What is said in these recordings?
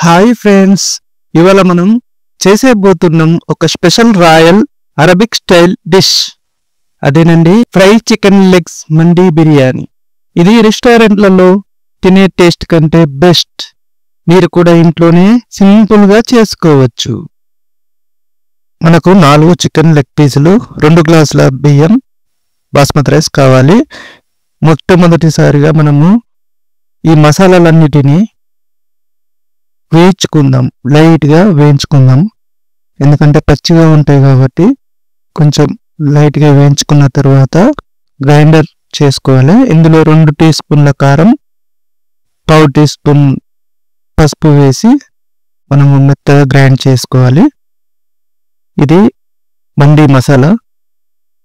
Hi friends, ఇవాళ మనం చేసేబోతున్నాం ఒక special royal Arabic style dish. అదేనండి fry chicken legs mandi biryani. ఇది రెస్టారెంట్లలో తినే టేస్ట్ కంటే బెస్ట్. మీరు కూడా ఇంట్లోనే సింపుల్ గా చేసుకోవచ్చు. మనకు 4 చికెన్ లెగ్ పీసులు, 2 గ్లాసుల బియ్యం బాస్మతి రైస్ కావాలి. మొట్టమొదటిసారిగా మనము ఈ మసాలాలన్నిటినీ వేయించుకుందాం, లైట్గా వేయించుకుందాం. ఎందుకంటే పచ్చిగా ఉంటాయి కాబట్టి కొంచెం లైట్గా వేయించుకున్న తర్వాత గ్రైండర్ చేసుకోవాలి. ఇందులో 2 టీ స్పూన్ల కారం, 1/2 టీ స్పూన్ పసుపు వేసి మనము మెత్తగా గ్రైండ్ చేసుకోవాలి. ఇది మండీ మసాలా.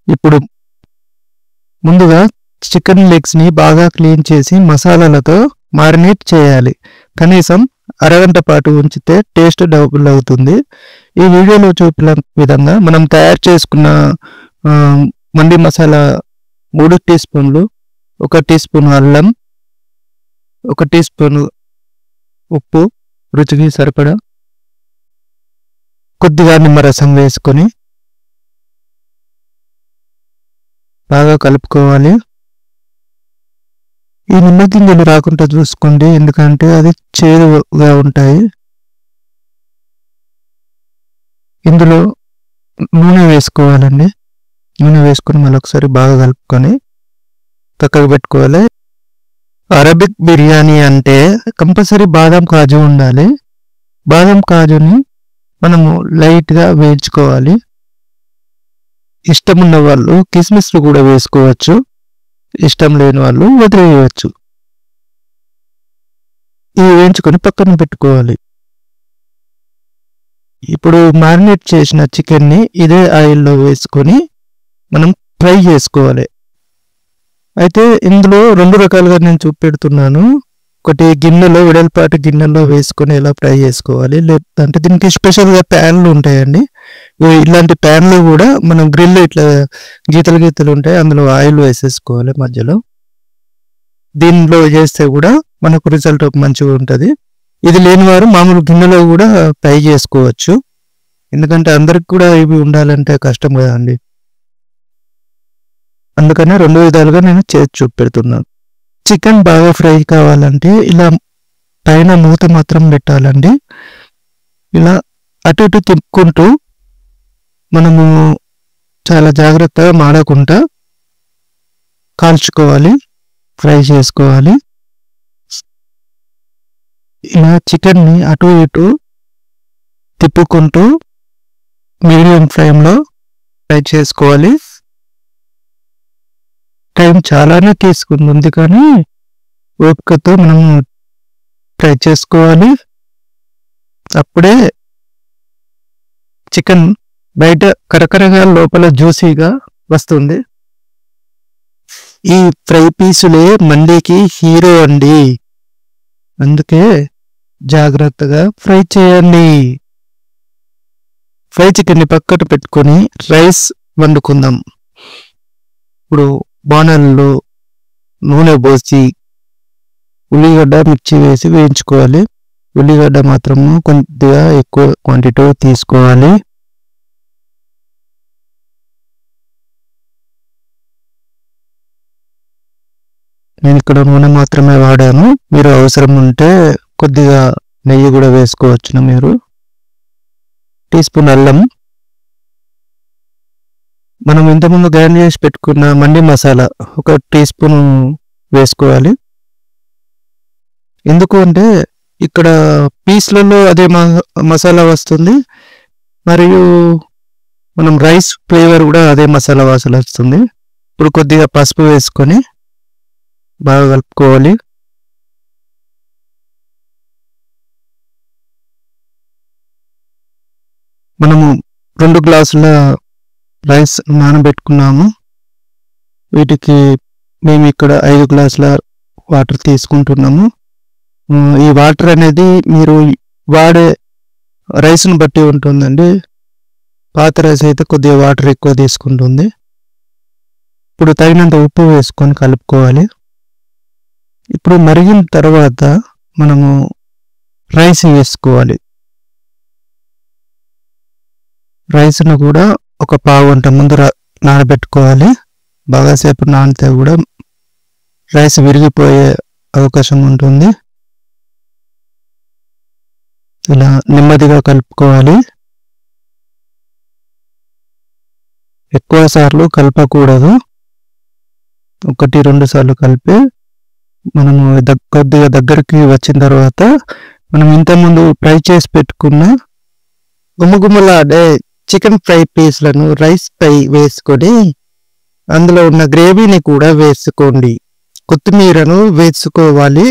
ఇప్పుడు ముందుగా చికెన్ లెగ్స్ని బాగా క్లీన్ చేసి మసాలాలతో మారినేట్ చేయాలి. కనీసం అరగంట పాటు ఉంచితే టేస్ట్ డబుల్ అవుతుంది. ఈ వీడియోలో చూపిన విధంగా మనం తయారు చేసుకున్న మండీ మసాలా 3 టీ స్పూన్లు, 1 టీ స్పూన్ అల్లం, 1 టీ స్పూన్ ఉప్పు, రుచికి సరిపడా, కొద్దిగా నిమ్మరసం వేసుకొని బాగా కలుపుకోవాలి. ఈ నిమ్మ గింజలు రాకుండా చూసుకోండి, ఎందుకంటే అది చేదుగా ఉంటాయి. ఇందులో నూనె వేసుకోవాలండి. నూనె వేసుకొని మళ్ళీ ఒకసారి బాగా కలుపుకొని పక్కకు పెట్టుకోవాలి. అరబిక్ బిర్యానీ అంటే కంపల్సరీ బాదం కాజు ఉండాలి. బాదం కాజుని మనము లైట్గా వేయించుకోవాలి. ఇష్టం ఉన్న వాళ్ళు కిస్మిస్లు కూడా వేసుకోవచ్చు, ఇష్టం లేని వాళ్ళు వదిలేయవచ్చు. ఇవి వేయించుకొని పక్కన పెట్టుకోవాలి. ఇప్పుడు మ్యారినేట్ చేసిన చికెన్ని ఇదే ఆయిల్లో వేసుకొని మనం ఫ్రై చేసుకోవాలి. అయితే ఇందులో 2 రకాలుగా నేను చూపెడుతున్నాను. ఒకటి గిన్నెలో, వెడల్పాటి గిన్నెలో వేసుకొని ఎలా ఫ్రై చేసుకోవాలి, లేదంటే దీనికి స్పెషల్గా ప్యాన్లు ఉంటాయండి. ఇలాంటి ప్యాన్లు కూడా మనం గ్రిల్ ఇట్లా గీతలు ఉంటాయి, అందులో ఆయిల్ వేసేసుకోవాలి మధ్యలో. దీనిలో చేస్తే కూడా మనకు రిజల్ట్ మంచిగా ఉంటుంది. ఇది లేని వారు మామూలు గిన్నెలో కూడా ఫ్రై చేసుకోవచ్చు, ఎందుకంటే అందరికి కూడా ఇవి ఉండాలంటే కష్టం కదండి. అందుకనే 2 విధాలుగా నేను చేసి చూపెడుతున్నాను. చికెన్ బాగా ఫ్రై కావాలంటే ఇలా పైన మూత మాత్రం పెట్టాలండి. ఇలా అటు ఇటు తిప్పుకుంటూ మనము చాలా జాగ్రత్తగా మాడకుండా కాల్చుకోవాలి, ఫ్రై చేసుకోవాలి. ఇలా చికెన్ని అటు ఇటు తిప్పుకుంటూ మీడియం ఫ్లేమ్లో ఫ్రై చేసుకోవాలి. టైం చాలానే తీసుకుంది, కానీ ఓపికతో మనం ఫ్రై చేసుకోవాలి. అప్పుడే చికెన్ బయట కరకరగా లోపల జ్యూసీగా వస్తుంది. ఈ ఫ్రై పీసులే మండీకి హీరో అండి, అందుకే జాగ్రత్తగా ఫ్రై చేయండి. ఫ్రై చికెన్ని పక్కన పెట్టుకొని రైస్ వండుకుందాం. ఇప్పుడు బాణల్లో నూనె పోసి ఉల్లిగడ్డ, మిర్చి వేసి వేయించుకోవాలి. ఉల్లిగడ్డ మాత్రము కొద్దిగా ఎక్కువ క్వాంటిటీ తీసుకోవాలి. నేను ఇక్కడ నూనె మాత్రమే వాడాను, మీరు అవసరం ఉంటే కొద్దిగా నెయ్యి కూడా వేసుకోవచ్చును మీరు. టీ స్పూన్ అల్లం, మనం ఇంతకుముందు గ్రైండ్ చేసి పెట్టుకున్న మండీ మసాలా 1 టీ స్పూన్ వేసుకోవాలి. ఎందుకు అంటే ఇక్కడ పీస్లలో అదే మసాలా వస్తుంది, మరియు మనం రైస్ ఫ్లేవర్ కూడా అదే మసాలా వాసన వస్తుంది. ఇప్పుడు కొద్దిగా పసుపు వేసుకొని బాగా కలుపుకోవాలి. మనము 2 గ్లాసుల రైస్ నానబెట్టుకున్నాము. వీటికి మేము ఇక్కడ 5 గ్లాసుల వాటర్ తీసుకుంటున్నాము. ఈ వాటర్ అనేది మీరు వాడే రైస్ను బట్టి ఉంటుందండి. పాత రైస్ అయితే కొద్దిగా వాటర్ ఎక్కువ తీసుకుంటుంది. ఇప్పుడు తగినంత ఉప్పు వేసుకొని కలుపుకోవాలి. ఇప్పుడు మరిగిన తర్వాత మనము రైస్ వేసుకోవాలి. రైస్ను కూడా ఒక పావు గంట ముందు నానబెట్టుకోవాలి. బాగాసేపు నానితే కూడా రైస్ విరిగిపోయే అవకాశం ఉంటుంది. ఇలా నెమ్మదిగా కలుపుకోవాలి. ఎక్కువ సార్లు కలపకూడదు. 1-2 సార్లు కలిపి మనము కొద్దిగా దగ్గరికి వచ్చిన తర్వాత మనం ఇంతకుముందు ఫ్రై చేసి పెట్టుకున్న గుమగుమలాడే చికెన్ ఫ్రై పీస్లను రైస్ పై వేసుకొని అందులో ఉన్న గ్రేవీని కూడా వేసుకోండి. కొత్తిమీరను వేసుకోవాలి.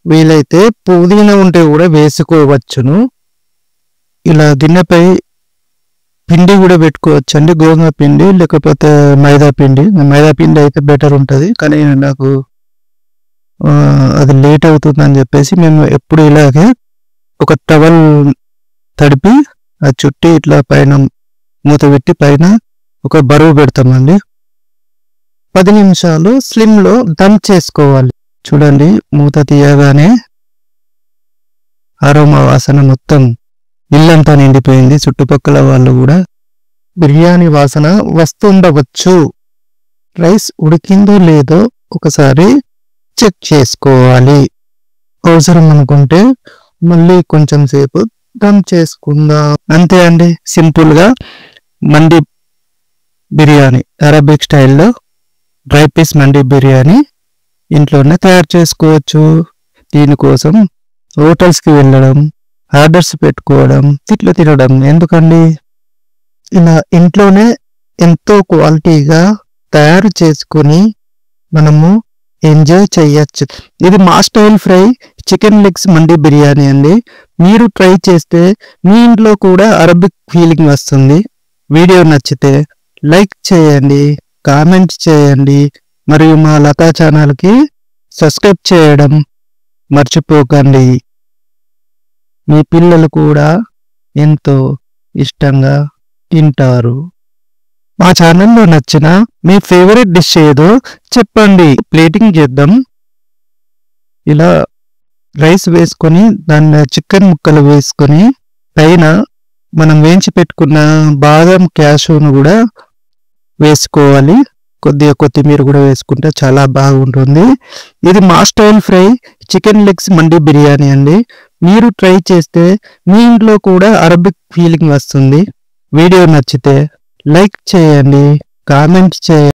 వీలైతే పుదీనా ఉంటే కూడా వేసుకోవచ్చును. ఇలా గిన్నెపై పిండి కూడా పెట్టుకోవచ్చు అండి. గోధుమ పిండి లేకపోతే మైదా పిండి. మైదా పిండి అయితే బెటర్ ఉంటుంది, కానీ నాకు అది లేట్ అవుతుందని చెప్పేసి మేము ఎప్పుడు ఇలాగే ఒక టవల్ తడిపి అది చుట్టి ఇట్లా పైన మూత పెట్టి పైన ఒక బరువు పెడతామండి. 10 నిమిషాలు స్లిమ్లో దమ్ చేసుకోవాలి. చూడండి, మూత తీయగానే అరోమా వాసన మొత్తం ఇల్లంతా నిండిపోయింది. చుట్టుపక్కల వాళ్ళు కూడా బిర్యానీ వాసన వస్తుండవచ్చు. రైస్ ఉడికిందో లేదో ఒకసారి చెక్ చేసుకోవాలి. అవసరం అనుకుంటే మళ్ళీ కొంచెం సేపు దమ్ చేసుకుందాం. అంతే అండి, సింపుల్గా మండి బిర్యానీ, అరబిక్ స్టైల్లో డ్రై పీస్ మండి బిర్యానీ ఇంట్లోనే తయారు చేసుకోవచ్చు. దీనికోసం హోటల్స్కి వెళ్ళడం, ఆర్డర్స్ పెట్టుకోవడం, తిట్లు తినడం ఎందుకండి? ఇలా ఇంట్లోనే ఎంతో క్వాలిటీగా తయారు చేసుకుని మనము ఎంజాయ్ చేయొచ్చు. ఇది మా స్టైల్ ఫ్రై చికెన్ లెగ్స్ మండి బిర్యానీ అండి. మీరు ట్రై చేస్తే మీ ఇంట్లో కూడా అరబిక్ ఫీలింగ్ వస్తుంది. వీడియో నచ్చితే లైక్ చేయండి, కామెంట్ చేయండి, మరియు మా లతా ఛానల్కి సబ్స్క్రైబ్ చేయడం మర్చిపోకండి. మీ పిల్లలు కూడా ఎంతో ఇష్టంగా తింటారు. మా ఛానల్లో నచ్చిన మీ ఫేవరెట్ డిష్ ఏదో చెప్పండి, ప్లేటింగ్ చేద్దాం. ఇలా రైస్ వేసుకొని దాన్ని చికెన్ ముక్కలు వేసుకొని పైన మనం వేయించి పెట్టుకున్న బాదం క్యాషూను కూడా వేసుకోవాలి. కొద్దిగా కొత్తిమీర కూడా వేసుకుంటే చాలా బాగుంటుంది. ఇది మా స్టైల్ ఫ్రై చికెన్ లెగ్స్ మండి బిర్యానీ అండి. మీరు ట్రై చేస్తే మీ ఇంట్లో కూడా అరబిక్ ఫీలింగ్ వస్తుంది. వీడియో నచ్చితే లైక్ చేయండి, కామెంట్ చేయండి.